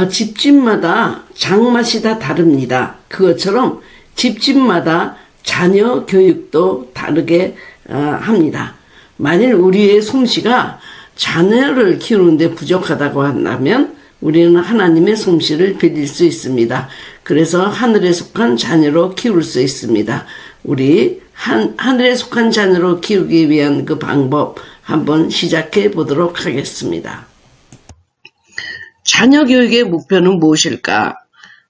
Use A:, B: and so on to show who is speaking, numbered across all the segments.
A: 집집마다 장맛이 다 다릅니다. 그것처럼 집집마다 자녀 교육도 다르게 합니다. 만일 우리의 솜씨가 자녀를 키우는데 부족하다고 한다면 우리는 하나님의 솜씨를 빌릴 수 있습니다. 그래서 하늘에 속한 자녀로 키울 수 있습니다. 우리 하늘에 속한 자녀로 키우기 위한 그 방법 한번 시작해 보도록 하겠습니다. 자녀 교육의 목표는 무엇일까?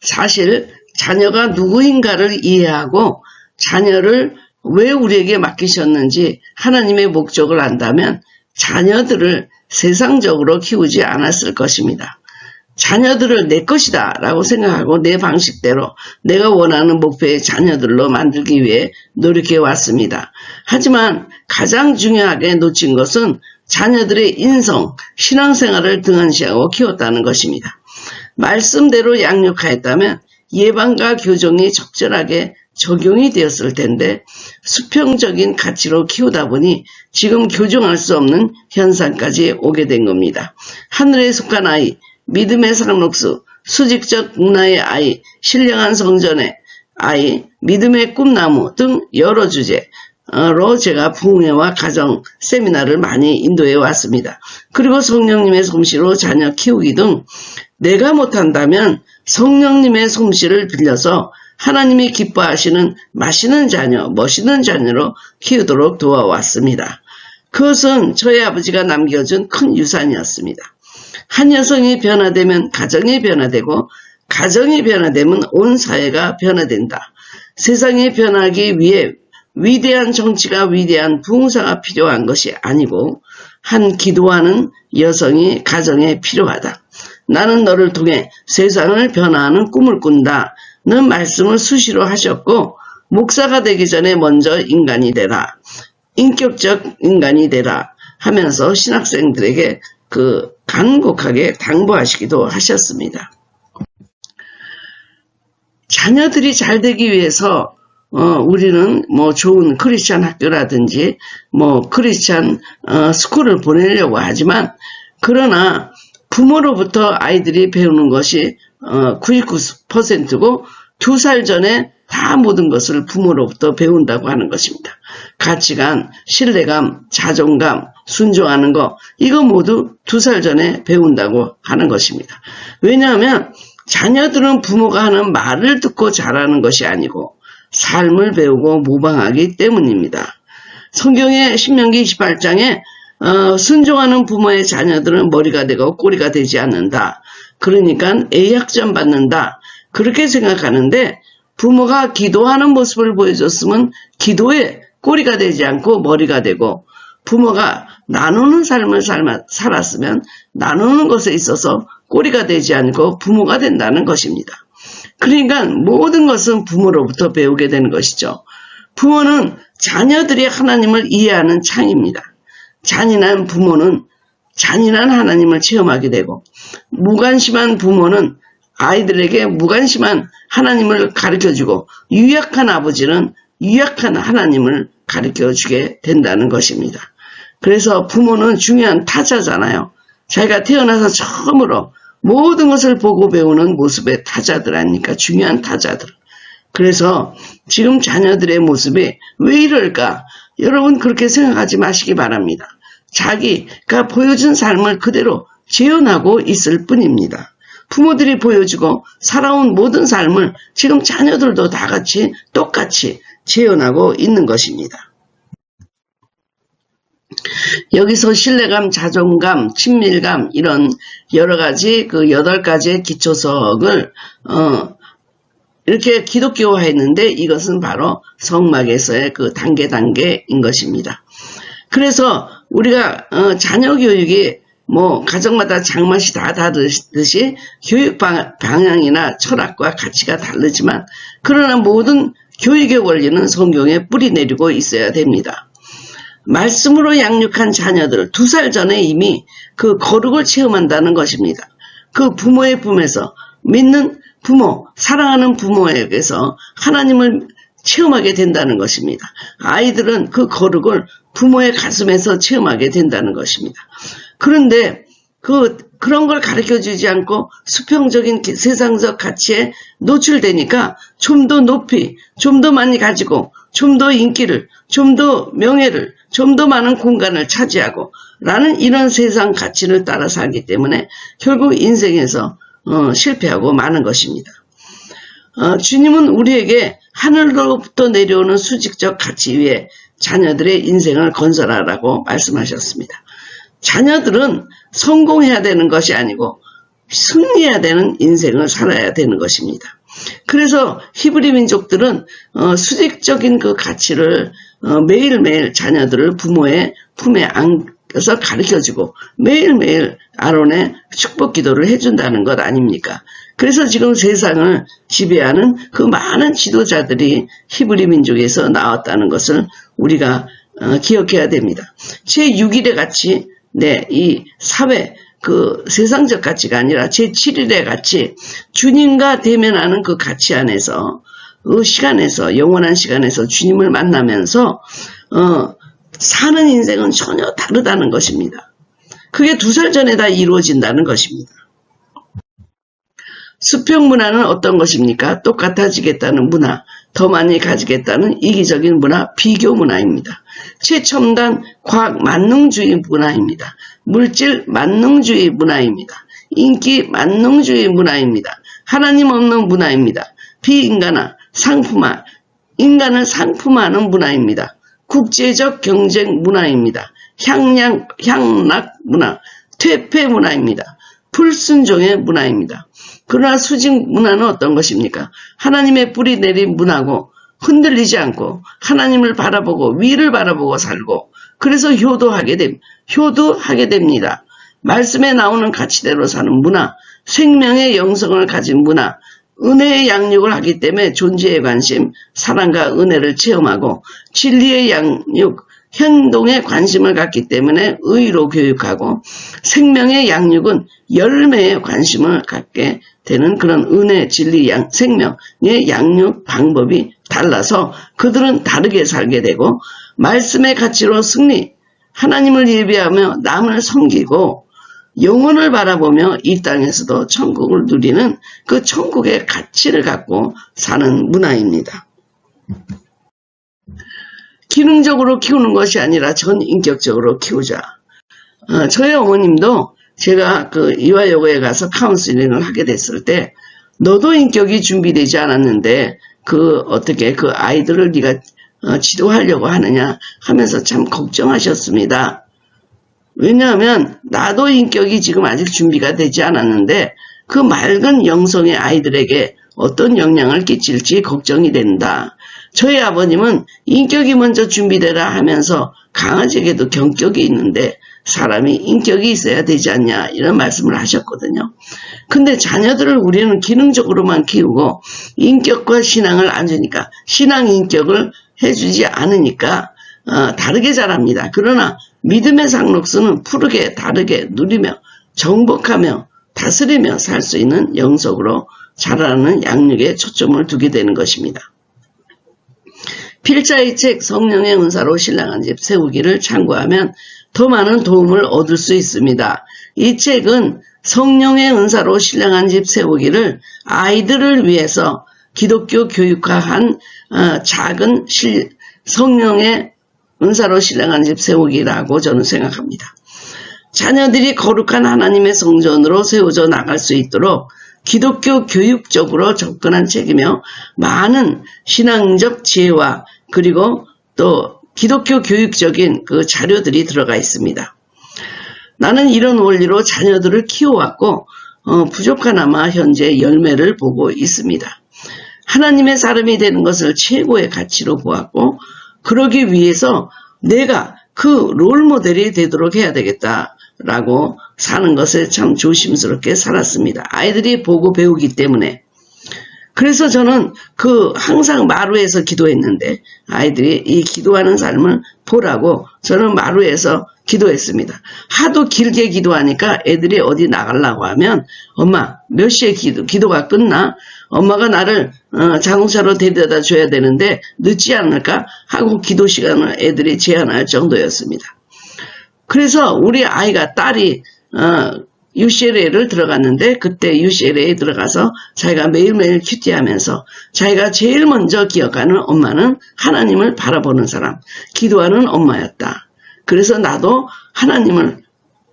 A: 사실 자녀가 누구인가를 이해하고 자녀를 왜 우리에게 맡기셨는지 하나님의 목적을 안다면 자녀들을 세상적으로 키우지 않았을 것입니다. 자녀들을 내 것이다 라고 생각하고 내 방식대로 내가 원하는 목표의 자녀들로 만들기 위해 노력해 왔습니다. 하지만 가장 중요하게 놓친 것은 자녀들의 인성, 신앙생활을 등한시하고 키웠다는 것입니다. 말씀대로 양육하였다면 예방과 교정이 적절하게 적용이 되었을 텐데 수평적인 가치로 키우다 보니 지금 교정할 수 없는 현상까지 오게 된 겁니다. 하늘에 속한 아이, 믿음의 상록수, 수직적 문화의 아이, 신령한 성전의 아이, 믿음의 꿈나무 등 여러 주제로 제가 부흥회와 가정 세미나를 많이 인도해 왔습니다. 그리고 성령님의 솜씨로 자녀 키우기 등 내가 못한다면 성령님의 솜씨를 빌려서 하나님이 기뻐하시는 맛있는 자녀, 멋있는 자녀로 키우도록 도와왔습니다. 그것은 저희 아버지가 남겨준 큰 유산이었습니다. 한 여성이 변화되면 가정이 변화되고 가정이 변화되면 온 사회가 변화된다. 세상이 변하기 위해 위대한 정치가 위대한 부흥사가 필요한 것이 아니고 한 기도하는 여성이 가정에 필요하다. 나는 너를 통해 세상을 변화하는 꿈을 꾼다. 는 말씀을 수시로 하셨고 목사가 되기 전에 먼저 인간이 되라. 인격적 인간이 되라 하면서 신학생들에게 간곡하게 당부하시기도 하셨습니다. 자녀들이 잘 되기 위해서 우리는 좋은 크리스찬 학교라든지 크리스찬 스쿨을 보내려고 하지만 그러나 부모로부터 아이들이 배우는 것이 99%고 2살 전에 다 모든 것을 부모로부터 배운다고 하는 것입니다. 가치관, 신뢰감, 자존감, 순종하는 것 이거 모두 2살 전에 배운다고 하는 것입니다. 왜냐하면 자녀들은 부모가 하는 말을 듣고 자라는 것이 아니고 삶을 배우고 모방하기 때문입니다. 성경의 신명기 28장에 순종하는 부모의 자녀들은 머리가 되고 꼬리가 되지 않는다. 그러니까 A학점 받는다. 그렇게 생각하는데 부모가 기도하는 모습을 보여줬으면 기도에 꼬리가 되지 않고 머리가 되고 부모가 나누는 삶을 살았으면 나누는 것에 있어서 꼬리가 되지 않고 부모가 된다는 것입니다. 그러니까 모든 것은 부모로부터 배우게 되는 것이죠. 부모는 자녀들이 하나님을 이해하는 창입니다. 잔인한 부모는 잔인한 하나님을 체험하게 되고 무관심한 부모는 아이들에게 무관심한 하나님을 가르쳐주고 유약한 아버지는 유약한 하나님을 가르쳐주게 된다는 것입니다. 그래서 부모는 중요한 타자잖아요. 자기가 태어나서 처음으로 모든 것을 보고 배우는 모습의 타자들 아닙니까? 중요한 타자들. 그래서 지금 자녀들의 모습이 왜 이럴까? 여러분 그렇게 생각하지 마시기 바랍니다. 자기가 보여준 삶을 그대로 재현하고 있을 뿐입니다. 부모들이 보여주고 살아온 모든 삶을 지금 자녀들도 다 같이 똑같이 재현하고 있는 것입니다. 여기서 신뢰감, 자존감, 친밀감 이런 여러 가지 8가지의 기초석을 이렇게 기독교화했는데 이것은 바로 성막에서의 단계인 것입니다. 그래서 우리가 자녀 교육이 가정마다 장맛이 다 다르듯이 교육 방향이나 철학과 가치가 다르지만 그러나 모든 교육의 원리는 성경에 뿌리 내리고 있어야 됩니다. 말씀으로 양육한 자녀들 2살 전에 이미 그 거룩을 체험한다는 것입니다. 그 부모의 품에서 믿는 부모, 사랑하는 부모에게서 하나님을 체험하게 된다는 것입니다. 아이들은 그 거룩을 부모의 가슴에서 체험하게 된다는 것입니다. 그런데 그런 걸 가르쳐 주지 않고 수평적인 세상적 가치에 노출되니까 좀 더 높이, 좀 더 많이 가지고, 좀 더 인기를, 좀 더 명예를, 좀 더 많은 공간을 차지하고, 라는 이런 세상 가치를 따라 살기 때문에 결국 인생에서 실패하고 마는 것입니다. 주님은 우리에게 하늘로부터 내려오는 수직적 가치 위에 자녀들의 인생을 건설하라고 말씀하셨습니다. 자녀들은 성공해야 되는 것이 아니고 승리해야 되는 인생을 살아야 되는 것입니다. 그래서 히브리 민족들은 수직적인 그 가치를 매일매일 자녀들을 부모의 품에 안겨서 가르쳐주고 매일매일 아론의 축복 기도를 해준다는 것 아닙니까? 그래서 지금 세상을 지배하는 그 많은 지도자들이 히브리 민족에서 나왔다는 것을 우리가 기억해야 됩니다. 제6일의 가치, 이 사회, 그 세상적 가치가 아니라 제7일의 가치, 주님과 대면하는 그 가치 안에서, 그 시간에서, 영원한 시간에서 주님을 만나면서, 사는 인생은 전혀 다르다는 것입니다. 그게 2살 전에 다 이루어진다는 것입니다. 수평 문화는 어떤 것입니까? 똑같아지겠다는 문화, 더 많이 가지겠다는 이기적인 문화, 비교 문화입니다. 최첨단 과학 만능주의 문화입니다. 물질 만능주의 문화입니다. 인기 만능주의 문화입니다. 하나님 없는 문화입니다. 비인간화, 상품화, 인간을 상품화하는 문화입니다. 국제적 경쟁 문화입니다. 향락 문화, 퇴폐 문화입니다. 불순종의 문화입니다. 그러나 수직 문화는 어떤 것입니까? 하나님의 뿌리 내린 문화고 흔들리지 않고 하나님을 바라보고 위를 바라보고 살고 그래서 효도하게 됩니다. 말씀에 나오는 가치대로 사는 문화, 생명의 영성을 가진 문화, 은혜의 양육을 하기 때문에 존재의 관심, 사랑과 은혜를 체험하고 진리의 양육, 행동에 관심을 갖기 때문에 의로 교육하고 생명의 양육은 열매에 관심을 갖게 되는 그런 은혜, 진리, 생명의 양육 방법이 달라서 그들은 다르게 살게 되고 말씀의 가치로 승리, 하나님을 예배하며 남을 섬기고 영혼을 바라보며 이 땅에서도 천국을 누리는 그 천국의 가치를 갖고 사는 문화입니다. 기능적으로 키우는 것이 아니라 전인격적으로 키우자. 저희 어머님도 제가 그 이화여고에 가서 카운슬링을 하게 됐을 때 너도 인격이 준비되지 않았는데 어떻게 그 아이들을 네가 지도하려고 하느냐 하면서 참 걱정하셨습니다. 왜냐하면 나도 인격이 지금 아직 준비가 되지 않았는데 그 맑은 영성의 아이들에게 어떤 영향을 끼칠지 걱정이 된다. 저희 아버님은 인격이 먼저 준비되라 하면서 강아지에게도 경격이 있는데 사람이 인격이 있어야 되지 않냐 이런 말씀을 하셨거든요. 근데 자녀들을 우리는 기능적으로만 키우고 인격과 신앙을 안 주니까 신앙 인격을 해주지 않으니까 다르게 자랍니다. 그러나 믿음의 상록수는 푸르게 다르게 누리며 정복하며 다스리며 살 수 있는 영성으로 자라는 양육에 초점을 두게 되는 것입니다. 필자의 책 성령의 은사로 신랑한 집 세우기를 참고하면 더 많은 도움을 얻을 수 있습니다. 이 책은 성령의 은사로 신랑한 집 세우기를 아이들을 위해서 기독교 교육화한 작은 성령의 은사로 신랑한 집 세우기라고 저는 생각합니다. 자녀들이 거룩한 하나님의 성전으로 세워져 나갈 수 있도록 기독교 교육적으로 접근한 책이며 많은 신앙적 지혜와 그리고 또 기독교 교육적인 그 자료들이 들어가 있습니다. 나는 이런 원리로 자녀들을 키워왔고 부족하나마 현재 열매를 보고 있습니다. 하나님의 사람이 되는 것을 최고의 가치로 보았고 그러기 위해서 내가 그 롤모델이 되도록 해야 되겠다라고 사는 것에 참 조심스럽게 살았습니다. 아이들이 보고 배우기 때문에. 그래서 저는 항상 마루에서 기도했는데 아이들이 이 기도하는 삶을 보라고 저는 마루에서 기도했습니다. 하도 길게 기도하니까 애들이 어디 나가려고 하면 엄마 몇 시에 기도가 끝나? 엄마가 나를 자동차로 데려다 줘야 되는데 늦지 않을까? 하고 기도 시간을 애들이 제한할 정도였습니다. 그래서 우리 아이가 딸이 UCLA를 들어갔는데 그때 UCLA에 들어가서 자기가 매일매일 큐티하면서 자기가 제일 먼저 기억하는 엄마는 하나님을 바라보는 사람, 기도하는 엄마였다. 그래서 나도 하나님을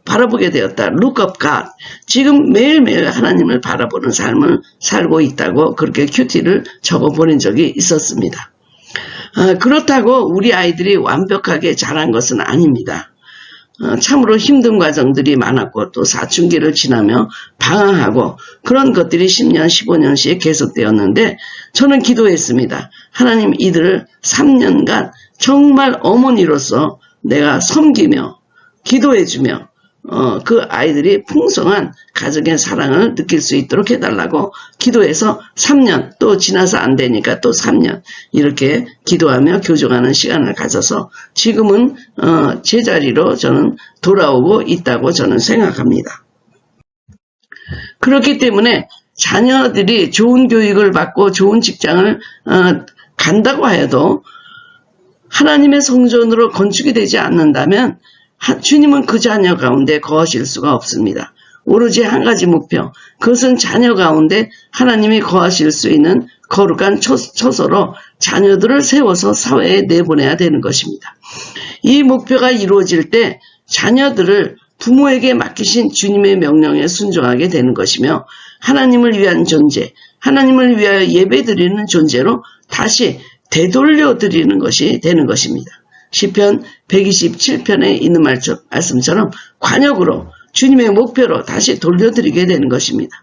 A: 바라보게 되었다. Look up God. 지금 매일매일 하나님을 바라보는 삶을 살고 있다고 그렇게 큐티를 적어 보낸 적이 있었습니다. 그렇다고 우리 아이들이 완벽하게 자란 것은 아닙니다. 참으로 힘든 과정들이 많았고 또 사춘기를 지나며 방황하고 그런 것들이 10년, 15년씩 계속되었는데 저는 기도했습니다. 하나님 이들을 3년간 정말 어머니로서 내가 섬기며 기도해주며 그 아이들이 풍성한 가정의 사랑을 느낄 수 있도록 해달라고 기도해서 3년 또 지나서 안 되니까 또 3년 이렇게 기도하며 교정하는 시간을 가져서 지금은 제자리로 저는 돌아오고 있다고 저는 생각합니다. 그렇기 때문에 자녀들이 좋은 교육을 받고 좋은 직장을 간다고 해도 하나님의 성전으로 건축이 되지 않는다면 주님은 그 자녀 가운데 거하실 수가 없습니다. 오로지 한 가지 목표, 그것은 자녀 가운데 하나님이 거하실 수 있는 거룩한 처소로 자녀들을 세워서 사회에 내보내야 되는 것입니다. 이 목표가 이루어질 때 자녀들을 부모에게 맡기신 주님의 명령에 순종하게 되는 것이며 하나님을 위한 존재, 하나님을 위하여 예배드리는 존재로 다시 되돌려 드리는 것이 되는 것입니다. 시편 127편에 있는 말씀처럼 관역으로 주님의 목표로 다시 돌려드리게 되는 것입니다.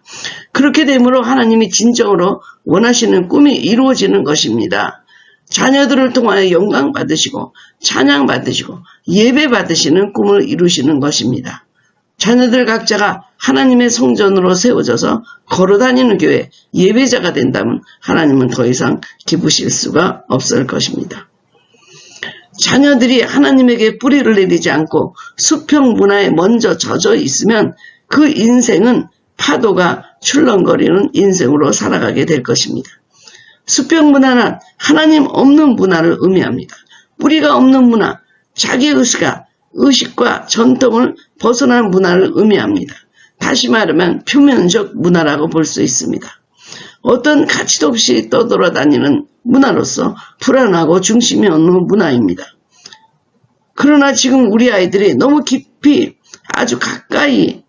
A: 그렇게 되므로 하나님이 진정으로 원하시는 꿈이 이루어지는 것입니다. 자녀들을 통하여 영광 받으시고 찬양 받으시고 예배 받으시는 꿈을 이루시는 것입니다. 자녀들 각자가 하나님의 성전으로 세워져서 걸어다니는 교회 예배자가 된다면 하나님은 더 이상 기쁘실 수가 없을 것입니다. 자녀들이 하나님에게 뿌리를 내리지 않고 수평 문화에 먼저 젖어 있으면 그 인생은 파도가 출렁거리는 인생으로 살아가게 될 것입니다. 수평 문화는 하나님 없는 문화를 의미합니다. 뿌리가 없는 문화, 자기 의식과 전통을 벗어난 문화를 의미합니다. 다시 말하면 표면적 문화라고 볼 수 있습니다. 어떤 가치도 없이 떠돌아다니는 문화로서 불안하고 중심이 없는 문화입니다. 그러나 지금 우리 아이들이 너무 깊이 아주 가까이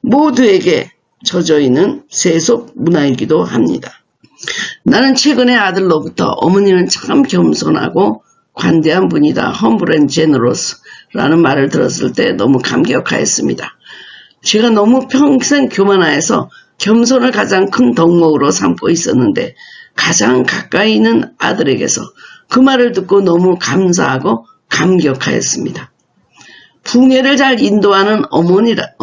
A: 모두에게 젖어있는 세속 문화이기도 합니다. 나는 최근에 아들로부터 어머니는 참 겸손하고 관대한 분이다. Humble and generous 라는 말을 들었을 때 너무 감격하였습니다. 제가 너무 평생 교만하여서 겸손을 가장 큰 덕목으로 삼고 있었는데 가장 가까이 있는 아들에게서 그 말을 듣고 너무 감사하고 감격하였습니다. 붕해를 잘 인도하는 어머니다.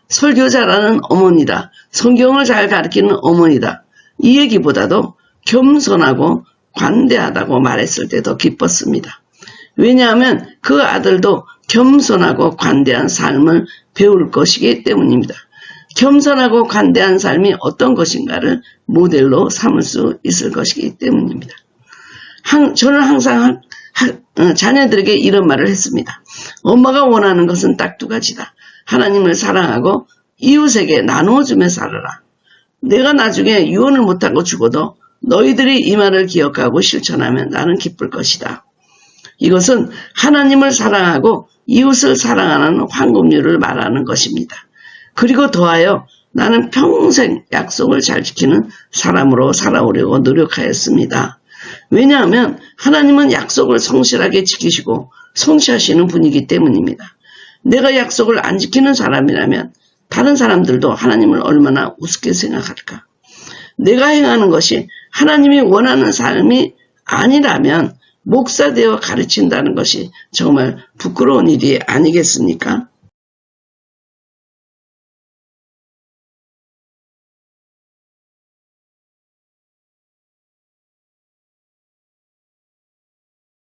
A: 설교 잘하는 어머니다. 성경을 잘 가르치는 어머니다. 이 얘기보다도 겸손하고 관대하다고 말했을 때 더 기뻤습니다. 왜냐하면 그 아들도 겸손하고 관대한 삶을 배울 것이기 때문입니다. 겸손하고 관대한 삶이 어떤 것인가를 모델로 삼을 수 있을 것이기 때문입니다. 저는 항상 자녀들에게 이런 말을 했습니다. 엄마가 원하는 것은 딱 두 가지다. 하나님을 사랑하고 이웃에게 나누어주며 살아라. 내가 나중에 유언을 못하고 죽어도 너희들이 이 말을 기억하고 실천하면 나는 기쁠 것이다. 이것은 하나님을 사랑하고 이웃을 사랑하는 황금률을 말하는 것입니다. 그리고 더하여 나는 평생 약속을 잘 지키는 사람으로 살아오려고 노력하였습니다. 왜냐하면 하나님은 약속을 성실하게 지키시고 성취하시는 분이기 때문입니다. 내가 약속을 안 지키는 사람이라면 다른 사람들도 하나님을 얼마나 우습게 생각할까? 내가 행하는 것이 하나님이 원하는 삶이 아니라면 목사되어 가르친다는 것이 정말 부끄러운 일이 아니겠습니까?